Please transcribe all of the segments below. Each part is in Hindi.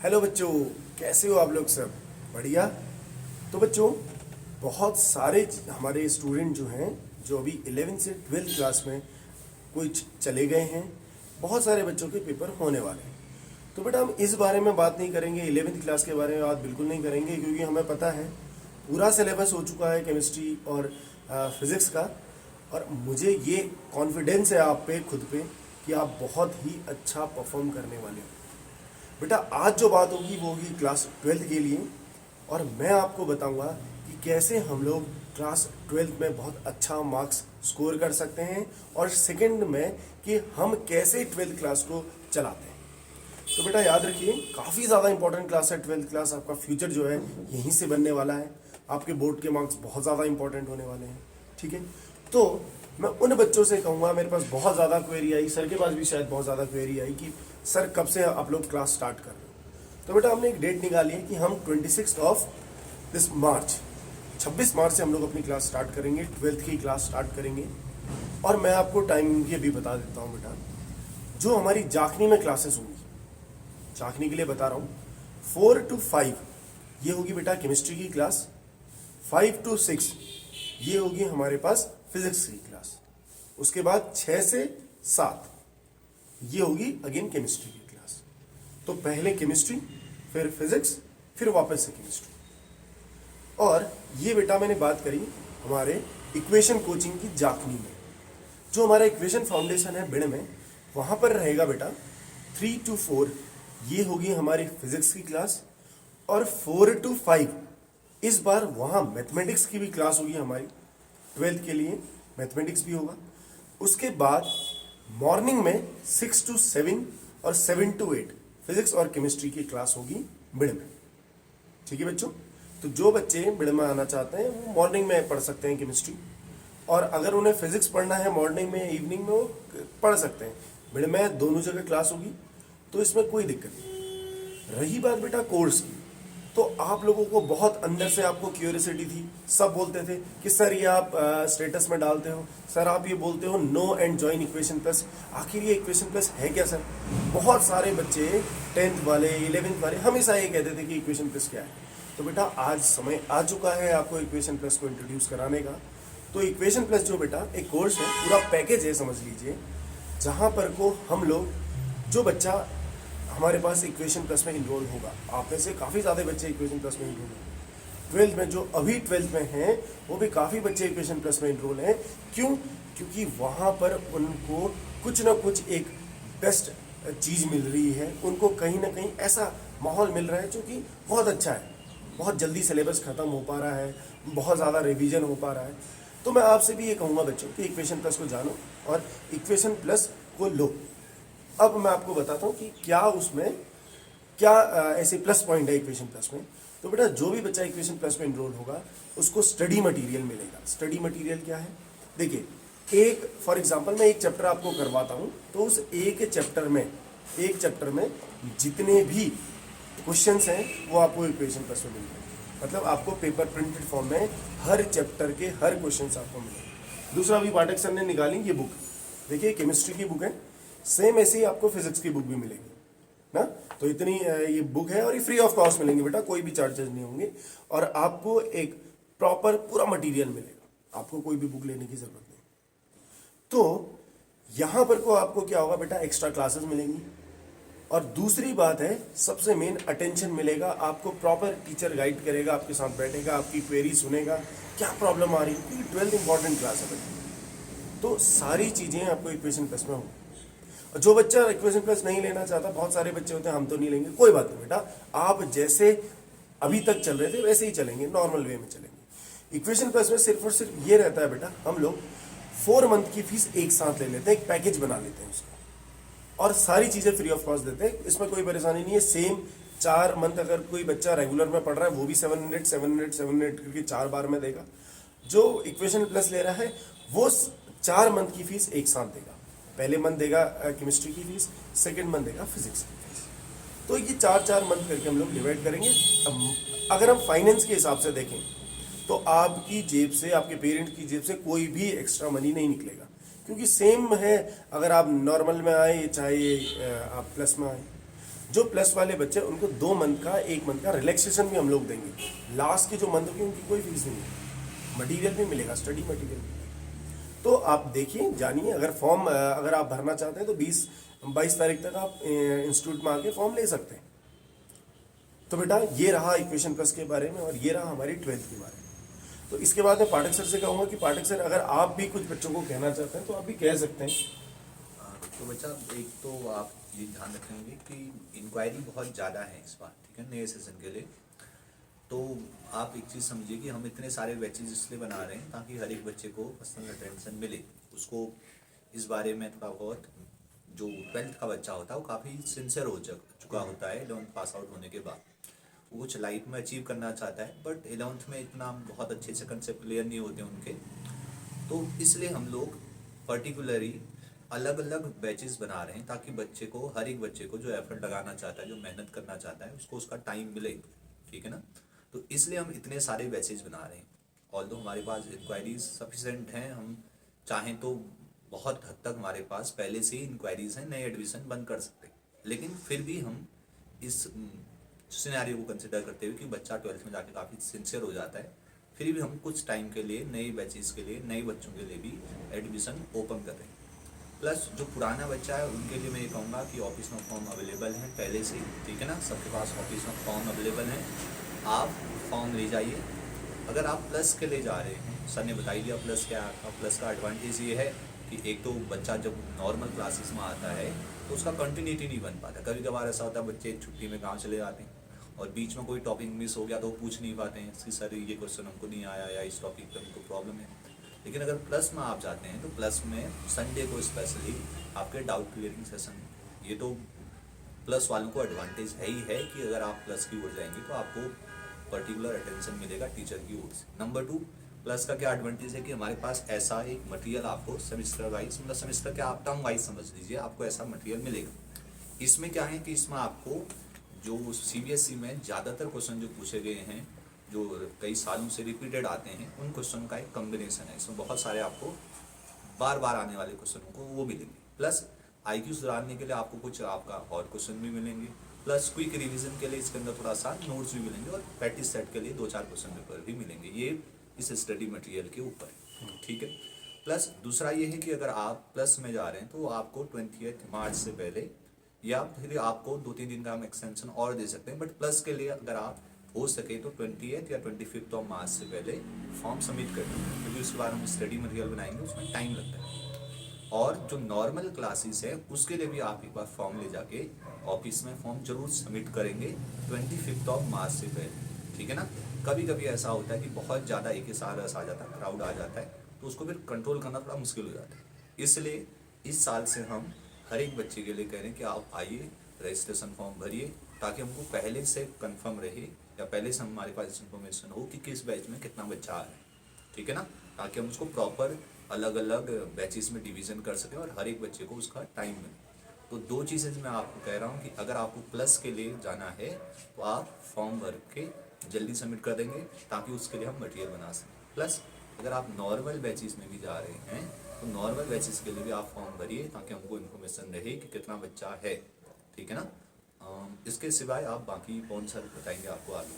हेलो बच्चों, कैसे हो आप लोग सब? बढ़िया। तो बच्चों, बहुत सारे हमारे स्टूडेंट जो हैं, जो अभी 11th से 12th क्लास में कुछ चले गए हैं, बहुत सारे बच्चों के पेपर होने वाले हैं। तो बेटा हम इस बारे में बात नहीं करेंगे, 11th क्लास के बारे में बात बिल्कुल नहीं करेंगे, क्योंकि हमें पता है पूरा सिलेबस हो चुका है केमिस्ट्री और फिज़िक्स का। और मुझे ये कॉन्फिडेंस है आप पे, खुद पे, कि आप बहुत ही अच्छा परफॉर्म करने वाले हो। बेटा आज जो बात होगी वो होगी क्लास 12th के लिए, और मैं आपको बताऊंगा कि कैसे हम लोग क्लास 12th में बहुत अच्छा मार्क्स स्कोर कर सकते हैं, और सेकंड में कि हम कैसे 12th क्लास को चलाते हैं। तो बेटा याद रखिए, काफ़ी ज़्यादा इंपॉर्टेंट क्लास है 12th क्लास। आपका फ्यूचर जो है यहीं से बनने वाला है। आपके बोर्ड के मार्क्स बहुत ज़्यादा इंपॉर्टेंट होने वाले हैं, ठीक है। तो मैं उन बच्चों से कहूँगा, मेरे पास बहुत ज़्यादा क्वेरी आई, सर के पास भी शायद बहुत ज़्यादा क्वेरी आई कि सर कब से आप लोग क्लास स्टार्ट कर रहे हो। तो बेटा हमने एक डेट निकाली है कि हम 26 ऑफ दिस मार्च, 26 मार्च से हम लोग अपनी क्लास स्टार्ट करेंगे, 12th की क्लास स्टार्ट करेंगे। और मैं आपको टाइमिंग भी बता देता हूँ बेटा। जो हमारी जाखनी में क्लासेस होंगी, झांकने के लिए बता रहा हूँ, 4 to 5 ये होगी बेटा केमिस्ट्री की क्लास, 5 to 6 ये होगी हमारे पास फिजिक्स की क्लास, उसके बाद 6 से 7 ये होगी अगेन केमिस्ट्री की क्लास। तो पहले केमिस्ट्री, फिर फिजिक्स, फिर वापस से केमिस्ट्री। और ये बेटा मैंने बात करी हमारे इक्वेशन कोचिंग की जाखनी में। जो हमारा इक्वेशन फाउंडेशन है बिड़ में, वहाँ पर रहेगा बेटा 3 to 4 ये होगी हमारी फिजिक्स की क्लास, और 4 to 5 इस बार वहाँ मैथमेटिक्स की भी क्लास होगी हमारी, 12th के लिए मैथमेटिक्स भी होगा। उसके बाद मॉर्निंग में 6 to 7 और 7 to 8 फिजिक्स और केमिस्ट्री की क्लास होगी बिड़ में, ठीक है बच्चों। तो जो बच्चे बिड़ में आना चाहते हैं वो मॉर्निंग में पढ़ सकते हैं केमिस्ट्री, और अगर उन्हें फिजिक्स पढ़ना है मॉर्निंग में, इवनिंग में, वो पढ़ सकते हैं। बिड़ में दोनों जगह क्लास होगी, तो इसमें कोई दिक्कत नहीं। रही बात बेटा कोर्स की, तो आप लोगों को बहुत अंदर से आपको क्यूरियोसिटी थी, सब बोलते थे कि सर ये आप स्टेटस में डालते हो, सर आप ये बोलते हो no and join equation plus, आखिर ये इक्वेशन प्लस है क्या सर? बहुत सारे बच्चे 10th वाले 11th वाले हमेशा ये कहते थे कि इक्वेशन प्लस क्या है। तो बेटा आज समय आ चुका है आपको इक्वेशन प्लस को इंट्रोड्यूस कराने का। तो इक्वेशन प्लस जो बेटा एक कोर्स है, पूरा पैकेज है समझ लीजिए, जहाँ पर को हम लोग, जो बच्चा हमारे पास इक्वेशन प्लस में इनरोल होगा, आप में से काफ़ी ज़्यादा बच्चे इक्वेशन प्लस में इनरोल होंगे। 12th में जो अभी 12th में हैं वो भी काफ़ी बच्चे इक्वेशन प्लस में इनरोल हैं। क्यों? क्योंकि वहाँ पर उनको कुछ ना कुछ एक बेस्ट चीज़ मिल रही है, उनको कहीं ना कहीं ऐसा माहौल मिल रहा है जो कि बहुत अच्छा है। बहुत जल्दी सिलेबस ख़त्म हो पा रहा है, बहुत ज़्यादा रिवीजन हो पा रहा है। तो मैं आपसे भी ये कहूँगा बच्चों कि इक्वेशन प्लस को जानो और इक्वेशन प्लस को लो। अब मैं आपको बताता हूँ कि क्या उसमें क्या ऐसे प्लस पॉइंट है इक्वेशन प्लस में। तो बेटा जो भी बच्चा इक्वेशन प्लस में इनरोल होगा उसको स्टडी मटेरियल मिलेगा। स्टडी मटेरियल क्या है? देखिए, एक फॉर एग्जांपल मैं एक चैप्टर आपको करवाता हूँ, तो उस एक चैप्टर में जितने भी क्वेश्चंस हैं वो आपको इक्वेशन प्लस में मिल जाएंगे। मतलब आपको पेपर प्रिंटेड फॉर्म में हर चैप्टर के हर क्वेश्चंस आपको मिलेंगे। दूसरा भी पाठक सर ने निकाली ये बुक, देखिए केमिस्ट्री की बुक है, सेम ऐसे ही आपको फिजिक्स की बुक भी मिलेगी ना। तो इतनी ये बुक है और ये फ्री ऑफ कॉस्ट मिलेंगी बेटा, कोई भी चार्जेस नहीं होंगे, और आपको एक प्रॉपर पूरा मटेरियल मिलेगा, आपको कोई भी बुक लेने की जरूरत नहीं। तो यहां पर को आपको क्या होगा बेटा, एक्स्ट्रा क्लासेस मिलेंगी, और दूसरी बात है सबसे मेन अटेंशन मिलेगा आपको। प्रॉपर टीचर गाइड करेगा, आपके साथ बैठेगा, आपकी क्वेरी सुनेगा, क्या प्रॉब्लम आ रही है, क्योंकि 12th इंपॉर्टेंट क्लास है बेटा। तो सारी चीजें आपको इक्वेशन प्लस में होंगी। जो बच्चा इक्वेशन प्लस नहीं लेना चाहता, बहुत सारे बच्चे होते हैं हम तो नहीं लेंगे, कोई बात नहीं बेटा, आप जैसे अभी तक चल रहे थे वैसे ही चलेंगे, नॉर्मल वे में चलेंगे। इक्वेशन प्लस में सिर्फ और सिर्फ ये रहता है बेटा, हम लोग 4 मंथ की फीस एक साथ ले लेते हैं, एक पैकेज बना लेते हैं उसका, और सारी चीजें फ्री ऑफ कॉस्ट देते हैं, इसमें कोई परेशानी नहीं है। सेम 4 मंथ अगर कोई बच्चा रेगुलर में पढ़ रहा है वो भी 700 करके 4 बार में देगा। जो इक्वेशन प्लस ले रहा है वो 4 मंथ की फीस एक साथ देगा। पहले मंथ देगा केमिस्ट्री की फीस, सेकेंड मंथ देगा फिजिक्स की फीस। तो ये 4 मंथ करके हम लोग डिवाइड करेंगे। अगर हम फाइनेंस के हिसाब से देखें तो आपकी जेब से, आपके पेरेंट की जेब से कोई भी एक्स्ट्रा मनी नहीं निकलेगा, क्योंकि सेम है। अगर आप नॉर्मल में आए चाहे आप प्लस में आए, जो प्लस वाले बच्चे उनको 2 मंथ का 1 मंथ का रिलैक्सेशन भी हम लोग देंगे। लास्ट के जो मंथ होगी उनकी कोई फीस नहीं है, मटेरियल भी मिलेगा, स्टडी मटेरियल भी। तो आप देखिए, जानिए, अगर फॉर्म अगर आप भरना चाहते हैं तो 22 तारीख तक आप इंस्टीट्यूट में आके फॉर्म ले सकते हैं। तो बेटा ये रहा इक्वेशन प्लस के बारे में, और ये रहा हमारी 12th के बारे में। तो इसके बाद मैं पाठक सर से कहूँगा कि पाठक सर अगर आप भी कुछ बच्चों को कहना चाहते हैं तो आप भी कह सकते हैं। तो बच्चा, एक तो आप ये ध्यान रखेंगे कि इंक्वायरी बहुत ज़्यादा है इस बार, ठीक है, नए सेशन के लिए। तो आप एक चीज़ समझिए कि हम इतने सारे बैचेज इसलिए बना रहे हैं ताकि हर एक बच्चे को पर्सनल अटेंशन मिले। उसको इस बारे में थोड़ा बहुत, जो 12th का बच्चा होता है वो काफ़ी सिंसियर हो चुका होता है 11th पास आउट होने के बाद। वो कुछ लाइफ में अचीव करना चाहता है, बट 11th में इतना बहुत अच्छे से कंसेप्ट क्लियर नहीं होते उनके। तो इसलिए हम लोग पर्टिकुलरली अलग अलग बैचेस बना रहे हैं ताकि बच्चे को, हर एक बच्चे को जो एफर्ट लगाना चाहता है, जो मेहनत करना चाहता है, उसको उसका टाइम मिले, ठीक है ना। तो इसलिए हम इतने सारे बैचेस बना रहे हैं। ऑल्दो हमारे पास इंक्वायरीज सफिशेंट हैं, हम चाहें तो बहुत हद तक हमारे पास पहले से ही इंक्वायरीज हैं, नए एडमिशन बंद कर सकते हैं। लेकिन फिर भी हम इस सिनेरियो को कंसिडर करते हुए कि बच्चा 12th में जाके काफ़ी सिंसियर हो जाता है, फिर भी हम कुछ टाइम के लिए नए बैचेस के लिए, नए बच्चों के लिए भी एडमिशन ओपन कर रहे हैं। प्लस जो पुराना बच्चा है उनके लिए मैं ये कहूँगा कि ऑफिस में फॉर्म अवेलेबल हैं पहले से ही, ठीक है ना, सबके पास ऑफिस में फॉर्म अवेलेबल हैं। आप फॉर्म ले जाइए। अगर आप प्लस के लिए जा रहे हैं, सर ने बताई दिया प्लस क्या है। प्लस का एडवांटेज ये है कि एक तो बच्चा जब नॉर्मल क्लासेस में आता है तो उसका कंटिन्यूटी नहीं बन पाता। कभी कभार ऐसा होता है बच्चे छुट्टी में गाँव चले जाते हैं और बीच में कोई टॉपिक मिस हो गया तो वो पूछ नहीं पाते हैं कि सर ये क्वेश्चन हमको नहीं आया या इस टॉपिक पर हमको प्रॉब्लम है। लेकिन अगर प्लस में आप जाते हैं तो प्लस में संडे को स्पेशली आपके डाउट क्लियरिंग सेशन, ये तो प्लस वालों को एडवांटेज है ही है कि अगर आप प्लस की ओर जाएंगे तो आपको पर्टिकुलर अटेंशन मिलेगा टीचर की ओर से। नंबर 2, प्लस का क्या एडवांटेज है कि हमारे पास ऐसा एक मटेरियल आपको सेमेस्टर वाइज, मतलब सेमेस्टर क्या आप टर्म वाइज समझ लीजिए, आपको ऐसा मटेरियल मिलेगा। इसमें क्या है कि इसमें आपको जो CBSE में ज़्यादातर क्वेश्चन जो पूछे गए हैं, जो कई सालों से रिपीटेड आते हैं, उन क्वेश्चन का एक कॉम्बिनेशन है। इसमें बहुत सारे आपको बार बार आने वाले क्वेश्चन को वो मिलेंगे। प्लस IQ सुधारने के लिए आपको कुछ आपका और क्वेश्चन भी मिलेंगे। प्लस क्विक रिवीजन के लिए इसके अंदर थोड़ा सा नोट्स भी मिलेंगे और प्रैक्टिस सेट के लिए 2-4 क्वेश्चन पेपर भी मिलेंगे। ये इस स्टडी मटेरियल के ऊपर है, ठीक है। प्लस दूसरा ये है कि अगर आप प्लस में जा रहे हैं तो आपको 28 मार्च से पहले, या फिर आपको 2-3 दिन का हम एक्सटेंशन और दे सकते हैं, बट प्लस के लिए अगर आप हो सके तो 28 या 25 ऑफ मार्च से पहले फॉर्म सबमिट कर दें, क्योंकि उसके बाद हम स्टडी मटेरियल बनाएंगे, उसमें टाइम लगता है। और जो नॉर्मल क्लासेस है उसके लिए भी आप एक बार फॉर्म ले जाके ऑफिस में फॉर्म जरूर सबमिट करेंगे 25 ऑफ मार्च से पहले, ठीक है ना। कभी कभी ऐसा होता है कि बहुत ज़्यादा एक ही साथ रस आ जाता है, क्राउड आ जाता है, तो उसको फिर कंट्रोल करना थोड़ा मुश्किल हो जाता है। इसलिए इस साल से हम हर एक बच्चे के लिए कह रहे हैं कि आप आइए, रजिस्ट्रेशन फॉर्म भरिए, ताकि हमको पहले से कंफर्म रहे या पहले से हमारे पास इन्फॉर्मेशन हो कि किस बैच में कितना बच्चा आ रहा है, ठीक है ना, ताकि हम उसको प्रॉपर अलग अलग बैचेस में डिवीज़न कर सकें और हर एक बच्चे को उसका टाइम मिले। तो 2 चीज़ें मैं आपको कह रहा हूँ कि अगर आपको प्लस के लिए जाना है तो आप फॉर्म भर के जल्दी सबमिट कर देंगे ताकि उसके लिए हम मटेरियल बना सकें। प्लस अगर आप नॉर्मल बैचेस में भी जा रहे हैं तो नॉर्मल बैचेस के लिए भी आप फॉर्म भरिए ताकि हमको इन्फॉर्मेशन रहे कि कितना बच्चा है, ठीक है ना। इसके सिवाय आप बाकी कौन सा बताएंगे आपको आगे?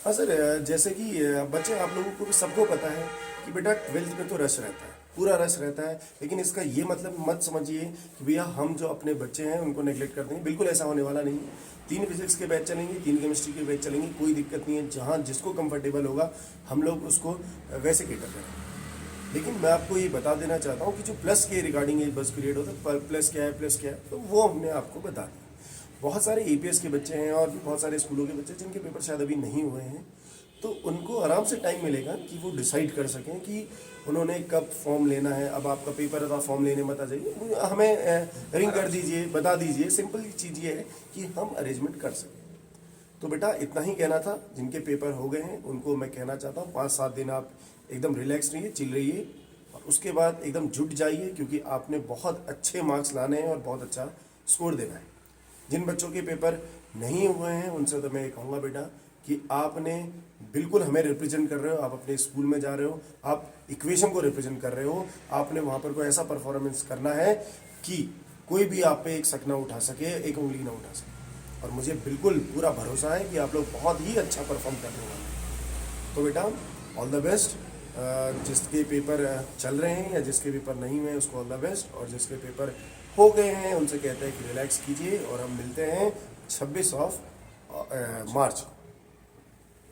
हाँ सर, जैसे कि बच्चे आप लोगों को भी सबको पता है कि बेटा 12th में तो रश रहता है, पूरा रश रहता है, लेकिन इसका ये मतलब मत समझिए कि भैया हम जो अपने बच्चे हैं उनको नेगलेक्ट कर देंगे। बिल्कुल ऐसा होने वाला नहीं है। 3 फिजिक्स के बैच चलेंगे, 3 केमिस्ट्री के बैच चलेंगे, कोई दिक्कत नहीं है। जहाँ जिसको कंफर्टेबल होगा हम लोग उसको वैसे केटर करेंगे। लेकिन मैं आपको ये बता देना चाहता हूँ कि जो प्लस के रिगार्डिंग ये बस पीरियड होता है, प्लस क्या है, तो वो हमने आपको बता दिया। बहुत सारे APS के बच्चे हैं और भी बहुत सारे स्कूलों के बच्चे जिनके पेपर शायद अभी नहीं हुए हैं, तो उनको आराम से टाइम मिलेगा कि वो डिसाइड कर सकें कि उन्होंने कब फॉर्म लेना है। अब आपका पेपर है तो आप फॉर्म लेने मत आ जाइए, हमें रिंग कर दीजिए, बता दीजिए। सिंपल चीज़ ये है कि हम अरेंजमेंट कर सकें। तो बेटा इतना ही कहना था। जिनके पेपर हो गए हैं उनको मैं कहना चाहता हूँ 5-7 दिन आप एकदम रिलैक्स रहिए, चिल रहिए, और उसके बाद एकदम जुट जाइए, क्योंकि आपने बहुत अच्छे मार्क्स लाने हैं और बहुत अच्छा स्कोर देना है। जिन बच्चों के पेपर नहीं हुए हैं उनसे तो मैं ये कहूँगा बेटा कि आपने बिल्कुल हमें रिप्रेजेंट कर रहे हो, आप अपने स्कूल में जा रहे हो, आप इक्वेशन को रिप्रेजेंट कर रहे हो, आपने वहाँ पर कोई ऐसा परफॉर्मेंस करना है कि कोई भी आप पे एक शक ना उठा सके, एक उंगली ना उठा सके। और मुझे बिल्कुल पूरा भरोसा है कि आप लोग बहुत ही अच्छा परफॉर्म करने वाले हैं। तो बेटा ऑल द बेस्ट। जिसके पेपर चल रहे हैं या जिसके पेपर नहीं हुए उसको ऑल द बेस्ट, और जिसके पेपर हो गए हैं उनसे कहते हैं कि रिलैक्स कीजिए, और हम मिलते हैं 26 मार्च को।